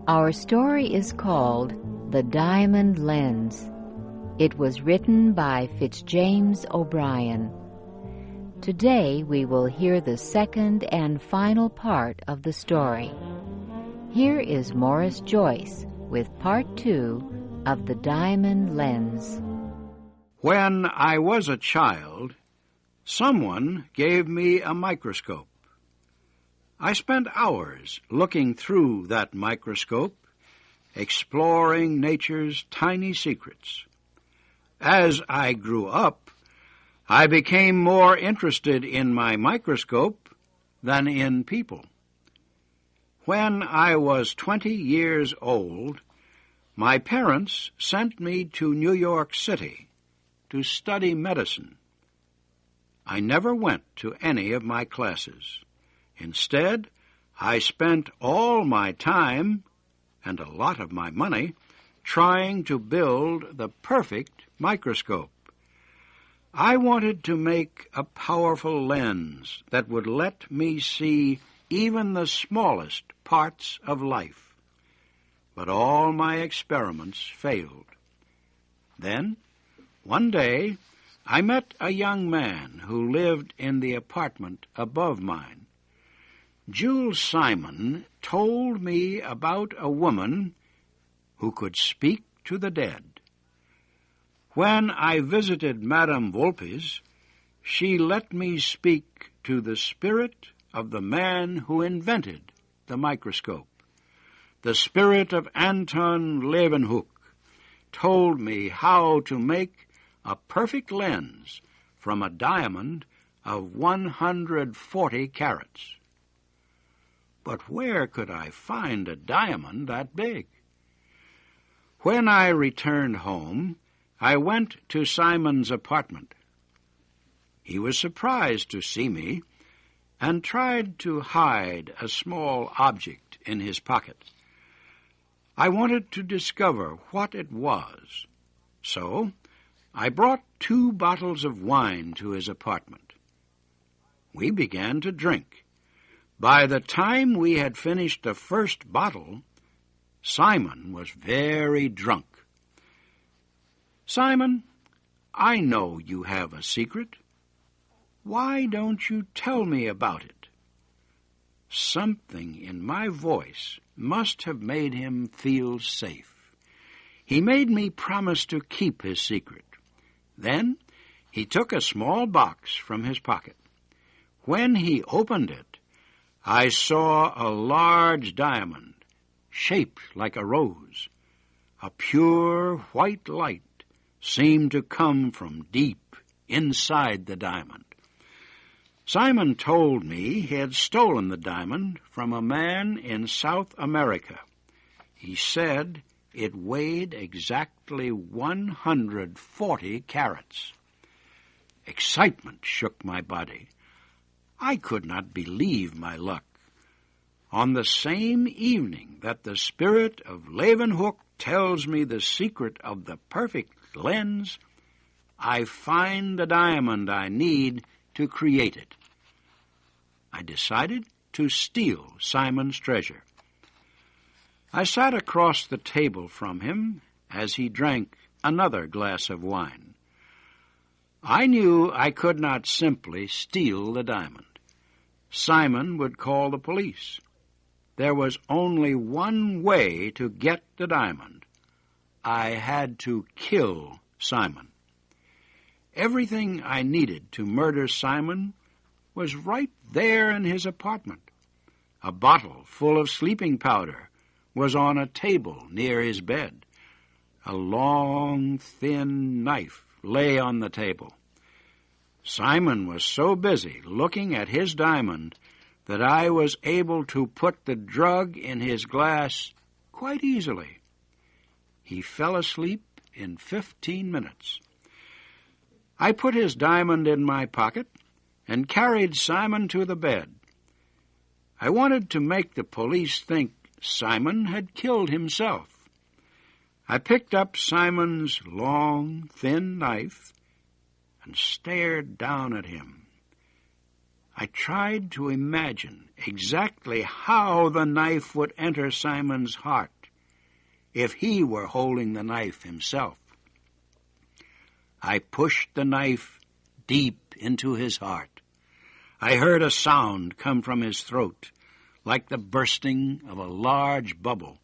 Our story is called The Diamond Lens. It was written by Fitzjames O'Brien. Today we will hear the second and final part of the story. Here is Morris Joyce with Part 2 of The Diamond Lens. When I was a child, someone gave me a microscope. I spent hours looking through that microscope, exploring nature's tiny secrets. As I grew up, I became more interested in my microscope than in people. When I was 20 years old, my parents sent me to New York City to study medicine. I never went to any of my classes. Instead, I spent all my time and a lot of my money trying to build the perfect microscope. I wanted to make a powerful lens that would let me see even the smallest parts of life. But all my experiments failed. Then, one day, I met a young man who lived in the apartment above mine. Jules Simon told me about a woman who could speak to the dead. When I visited Madame Volpe's, she let me speak to the spirit of the man who invented the microscope. The spirit of Anton Leeuwenhoek told me how to make a perfect lens from a diamond of 140 carats. But where could I find a diamond that big? When I returned home, I went to Simon's apartment. He was surprised to see me and tried to hide a small object in his pocket. I wanted to discover what it was, so I brought 2 bottles of wine to his apartment. We began to drink. By the time we had finished the first bottle, Simon was very drunk. "Simon, I know you have a secret. Why don't you tell me about it?" Something in my voice must have made him feel safe. He made me promise to keep his secret. Then he took a small box from his pocket. When he opened it, I saw a large diamond, shaped like a rose. A pure white light seemed to come from deep inside the diamond. Simon told me he had stolen the diamond from a man in South America. He said it weighed exactly 140 carats. Excitement shook my body. I could not believe my luck. On the same evening that the spirit of Leeuwenhoek tells me the secret of the perfect lens, I find the diamond I need to create it. I decided to steal Simon's treasure. I sat across the table from him as he drank another glass of wine. I knew I could not simply steal the diamond. Simon would call the police. There was only one way to get the diamond. I had to kill Simon. Everything I needed to murder Simon was right there in his apartment. A bottle full of sleeping powder was on a table near his bed. A long, thin knife lay on the table. Simon was so busy looking at his diamond that I was able to put the drug in his glass quite easily. He fell asleep in 15 minutes. I put his diamond in my pocket and carried Simon to the bed. I wanted to make the police think Simon had killed himself. I picked up Simon's long, thin knife and stared down at him. I tried to imagine exactly how the knife would enter Simon's heart if he were holding the knife himself. I pushed the knife deep into his heart. I heard a sound come from his throat, like the bursting of a large bubble.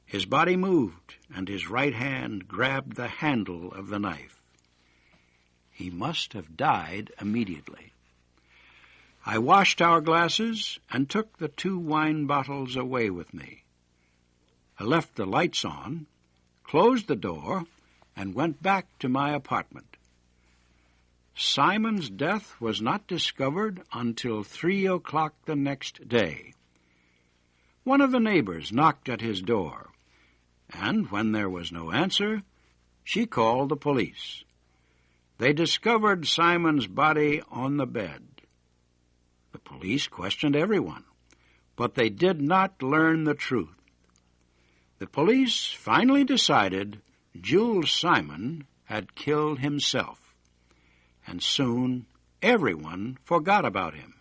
His body moved, and his right hand grabbed the handle of the knife. He must have died immediately. I washed our glasses and took the 2 wine bottles away with me. I left the lights on, closed the door, and went back to my apartment. Simon's death was not discovered until 3 o'clock the next day. One of the neighbors knocked at his door, and when there was no answer, she called the police. They discovered Simon's body on the bed. The police questioned everyone, but they did not learn the truth. The police finally decided Jules Simon had killed himself, and soon everyone forgot about him.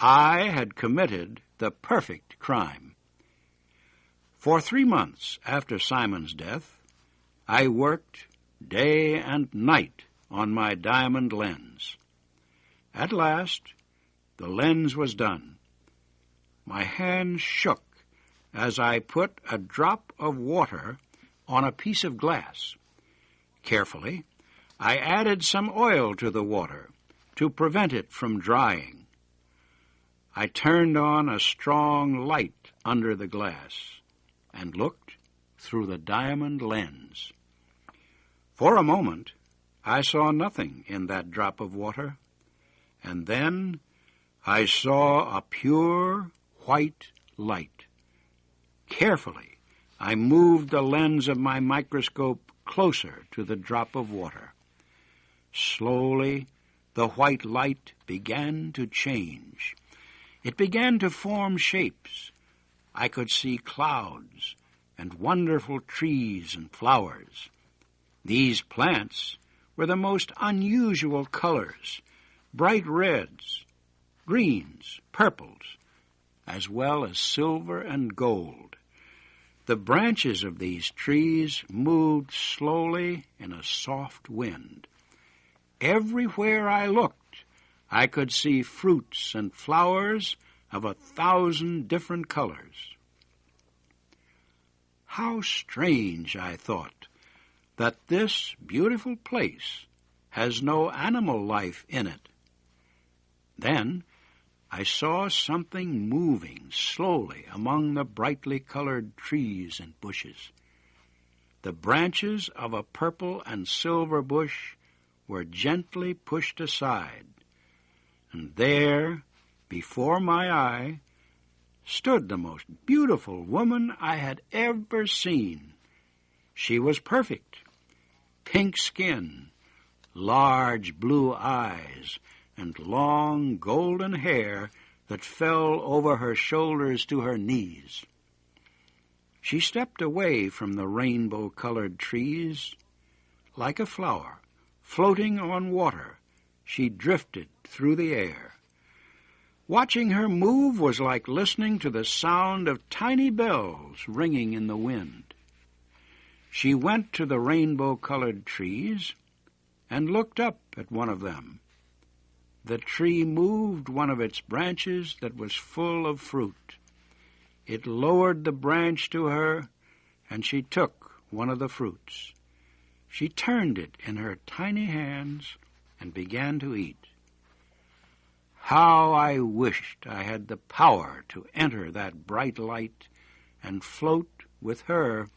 I had committed the perfect crime. For 3 months after Simon's death, I worked day and night on my diamond lens. At last, the lens was done. My hands shook as I put a drop of water on a piece of glass. Carefully, I added some oil to the water to prevent it from drying. I turned on a strong light under the glass and looked through the diamond lens. For a moment, I saw nothing in that drop of water, and then I saw a pure white light. Carefully, I moved the lens of my microscope closer to the drop of water. Slowly, the white light began to change. It began to form shapes. I could see clouds and wonderful trees and flowers. These plants were the most unusual colors, bright reds, greens, purples, as well as silver and gold. The branches of these trees moved slowly in a soft wind. Everywhere I looked, I could see fruits and flowers of 1,000 different colors. How strange, I thought, that this beautiful place has no animal life in it. Then I saw something moving slowly among the brightly colored trees and bushes. The branches of a purple and silver bush were gently pushed aside, and there, before my eye, stood the most beautiful woman I had ever seen. She was perfect. Pink skin, large blue eyes, and long golden hair that fell over her shoulders to her knees. She stepped away from the rainbow-colored trees. Like a flower, floating on water, she drifted through the air. Watching her move was like listening to the sound of tiny bells ringing in the wind. She went to the rainbow-colored trees and looked up at one of them. The tree moved one of its branches that was full of fruit. It lowered the branch to her, and she took one of the fruits. She turned it in her tiny hands and began to eat. How I wished I had the power to enter that bright light and float with her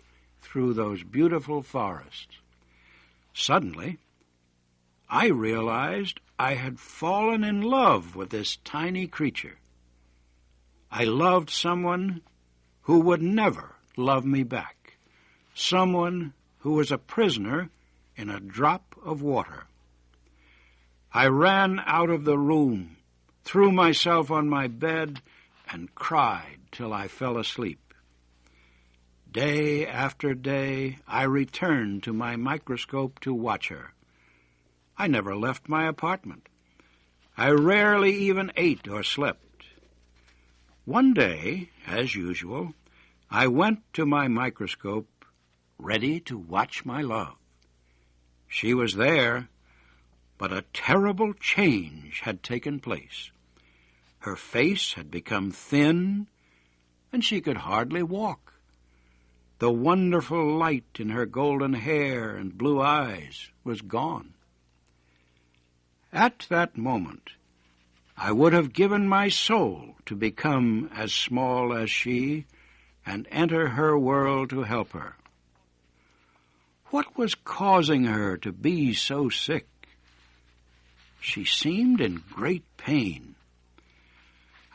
through those beautiful forests. Suddenly, I realized I had fallen in love with this tiny creature. I loved someone who would never love me back, someone who was a prisoner in a drop of water. I ran out of the room, threw myself on my bed, and cried till I fell asleep. Day after day, I returned to my microscope to watch her. I never left my apartment. I rarely even ate or slept. One day, as usual, I went to my microscope, ready to watch my love. She was there, but a terrible change had taken place. Her face had become thin, and she could hardly walk. The wonderful light in her golden hair and blue eyes was gone. At that moment, I would have given my soul to become as small as she and enter her world to help her. What was causing her to be so sick? She seemed in great pain.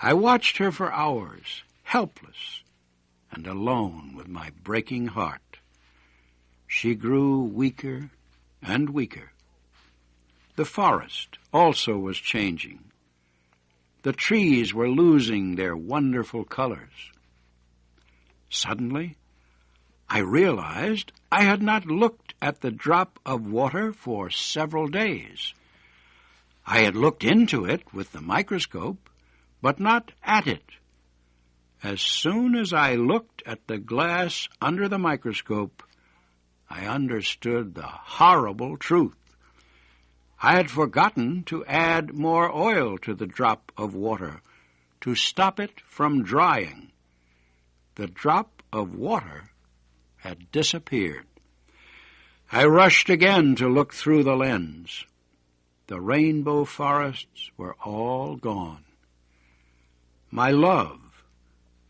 I watched her for hours, helpless and alone with my breaking heart. She grew weaker and weaker. The forest also was changing. The trees were losing their wonderful colors. Suddenly, I realized I had not looked at the drop of water for several days. I had looked into it with the microscope, but not at it. As soon as I looked at the glass under the microscope, I understood the horrible truth. I had forgotten to add more oil to the drop of water to stop it from drying. The drop of water had disappeared. I rushed again to look through the lens. The rainbow forests were all gone. My love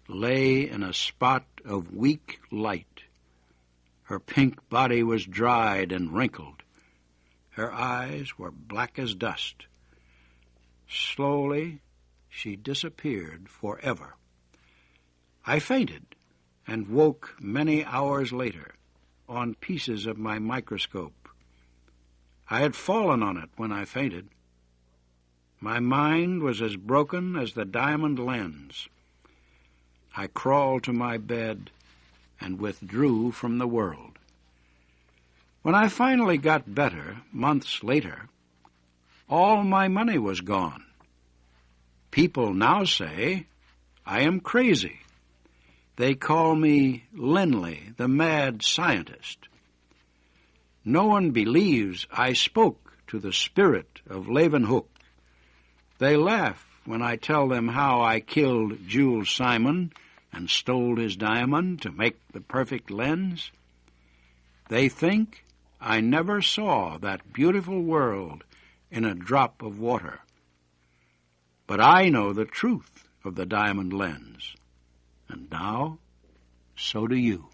lay in a spot of weak light. Her pink body was dried and wrinkled. Her eyes were black as dust. Slowly, she disappeared forever. I fainted and woke many hours later on pieces of my microscope. I had fallen on it when I fainted. My mind was as broken as the diamond lens. I crawled to my bed and withdrew from the world. When I finally got better, months later, all my money was gone. People now say I am crazy. They call me Linley, the mad scientist. No one believes I spoke to the spirit of Leeuwenhoek. They laugh when I tell them how I killed Jules Simon and stole his diamond to make the perfect lens. They think I never saw that beautiful world in a drop of water. But I know the truth of the diamond lens, and now so do you.